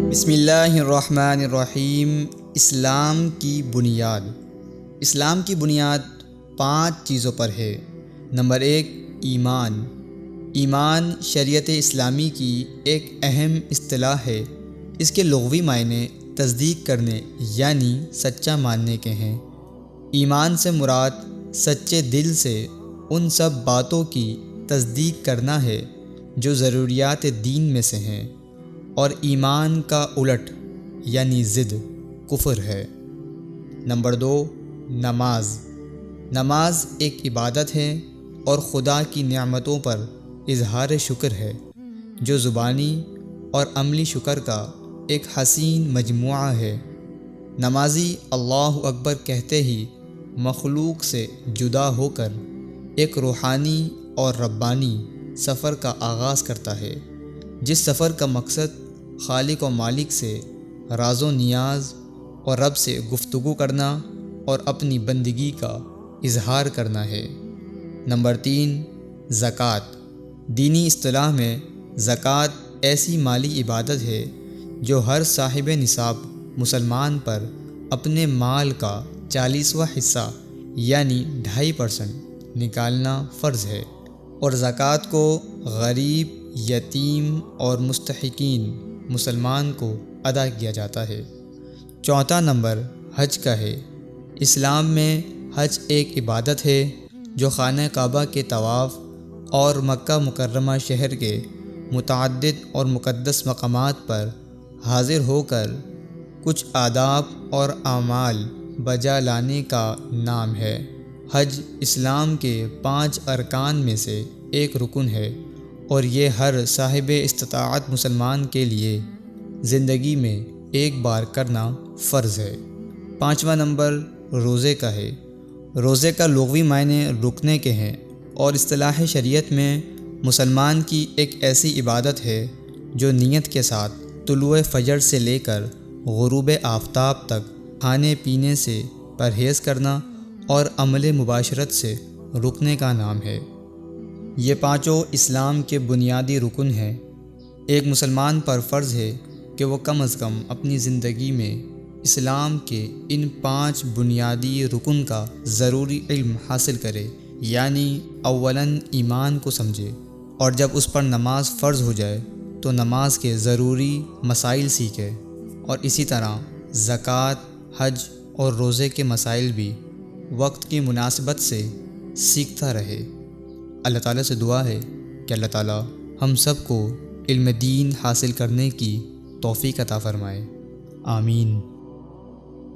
بسم اللہ الرحمن الرحیم۔ اسلام کی بنیاد 5 چیزوں پر ہے۔ نمبر 1، ایمان شریعت اسلامی کی ایک اہم اصطلاح ہے۔ اس کے لغوی معنی تصدیق کرنے یعنی سچا ماننے کے ہیں۔ ایمان سے مراد سچے دل سے ان سب باتوں کی تصدیق کرنا ہے جو ضروریات دین میں سے ہیں، اور ایمان کا الٹ یعنی ضد کفر ہے۔ نمبر 2، نماز ایک عبادت ہے اور خدا کی نعمتوں پر اظہار شکر ہے، جو زبانی اور عملی شکر کا ایک حسین مجموعہ ہے۔ نمازی اللہ اکبر کہتے ہی مخلوق سے جدا ہو کر ایک روحانی اور ربانی سفر کا آغاز کرتا ہے، جس سفر کا مقصد خالق و مالک سے راز و نیاز اور رب سے گفتگو کرنا اور اپنی بندگی کا اظہار کرنا ہے۔ نمبر 3، زکوٰۃ۔ دینی اصطلاح میں زکوٰۃ ایسی مالی عبادت ہے جو ہر صاحب نصاب مسلمان پر اپنے مال کا 40واں حصہ یعنی 2.5% نکالنا فرض ہے، اور زکوٰۃ کو غریب، یتیم اور مستحقین مسلمان کو ادا کیا جاتا ہے۔ چوتھا نمبر حج کا ہے۔ اسلام میں حج ایک عبادت ہے جو خانہ کعبہ کے طواف اور مکہ مکرمہ شہر کے متعدد اور مقدس مقامات پر حاضر ہو کر کچھ آداب اور اعمال بجا لانے کا نام ہے۔ حج اسلام کے 5 ارکان میں سے ایک رکن ہے، اور یہ ہر صاحب استطاعت مسلمان کے لیے زندگی میں ایک بار کرنا فرض ہے۔ 5واں نمبر روزے کا ہے۔ روزے کا لغوی معنی رکنے کے ہیں، اور اصطلاح شریعت میں مسلمان کی ایک ایسی عبادت ہے جو نیت کے ساتھ طلوع فجر سے لے کر غروب آفتاب تک کھانے پینے سے پرہیز کرنا اور عمل مباشرت سے رکنے کا نام ہے۔ یہ 5 اسلام کے بنیادی رکن ہیں۔ ایک مسلمان پر فرض ہے کہ وہ کم از کم اپنی زندگی میں اسلام کے ان 5 بنیادی رکن کا ضروری علم حاصل کرے، یعنی اولاً ایمان کو سمجھے، اور جب اس پر نماز فرض ہو جائے تو نماز کے ضروری مسائل سیکھے، اور اسی طرح زکوٰۃ، حج اور روزے کے مسائل بھی وقت کی مناسبت سے سیکھتا رہے۔ اللہ تعالیٰ سے دعا ہے کہ اللہ تعالیٰ ہم سب کو علم دین حاصل کرنے کی توفیق عطا فرمائے۔ آمین۔